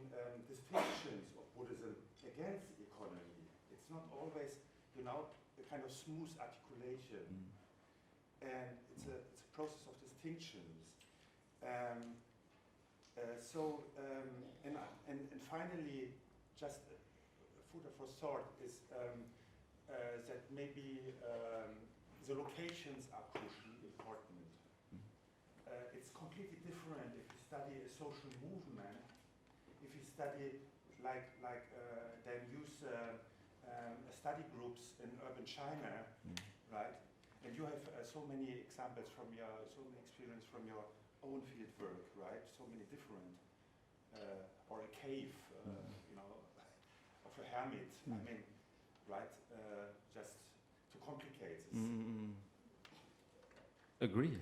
distinctions of Buddhism against the economy. It's not always, a kind of smooth articulation. And it's a process of distinctions. And finally, just food for thought is that maybe the locations are crucially important. It's completely different if you study a social movement, if you study then use study groups in urban China, right? And you have so many examples so many experience from your own field work, right? So many different, or a cave, of a hermit. I mean, right? Just to complicate this. Agree.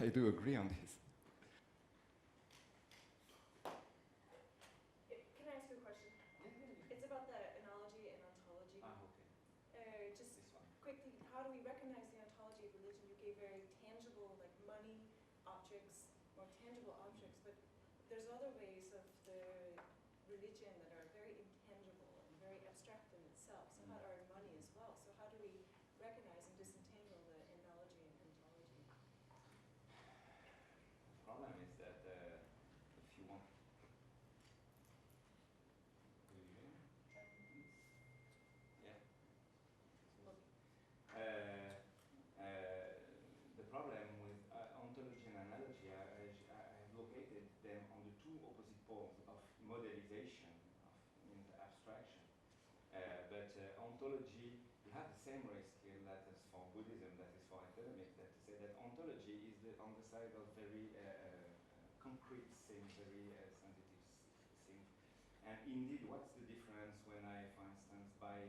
I do agree on this. Can I ask you a question? It's about the analogy and ontology. Okay. Just This one. quickly, how do we recognize the ontology of religion? You gave very tangible, like money, objects, more tangible objects, but there's other ways of the religion that are very intangible and very abstract in itself. So how are money as well? So how do we recognize and disentangle the analogy and ontology? The problem is that if you want... Yeah. The problem with ontology and analogy, I have located them on the two opposite poles of modelization, in the abstraction. But ontology, you have the same race skill that is for Buddhism, that is for economics, that to say that ontology is on the side of very concrete things, very sensitive things. And indeed, what's the difference when I, for instance, buy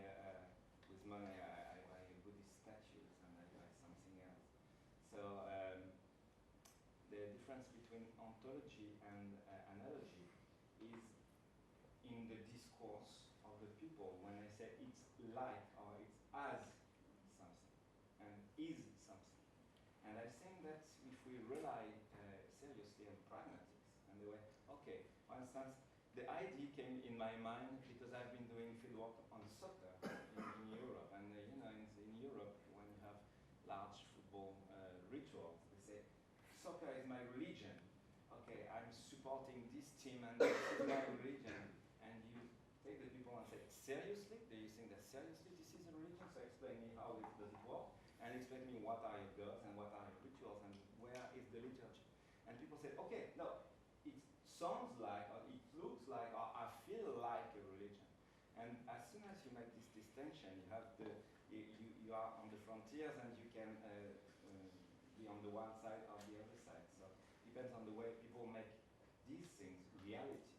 with money, I buy Buddhist statues and I buy something else. So the difference between ontology and analogy is in the discourse of the people when I say it's like or it's as something and is something. And I think that if we rely seriously on pragmatics and the way, okay, for instance, the idea came in my mind because I've been doing fieldwork on soccer in Europe, and you know, in Europe, when you have large football rituals, they say, soccer is my religion. Okay, I'm supporting this team, and this is my religion. And you take the people and say, seriously? Do you think that seriously this is a religion? So explain me how does it work, and explain me what are your gods and what are your rituals, and where is the liturgy? And people say, okay, no, it sounds like, or it looks like, or I feel like a religion. And as soon as you make this distinction, you have you are on the frontiers, and you can be on the one side or the other side. So it depends on the way people make these things reality.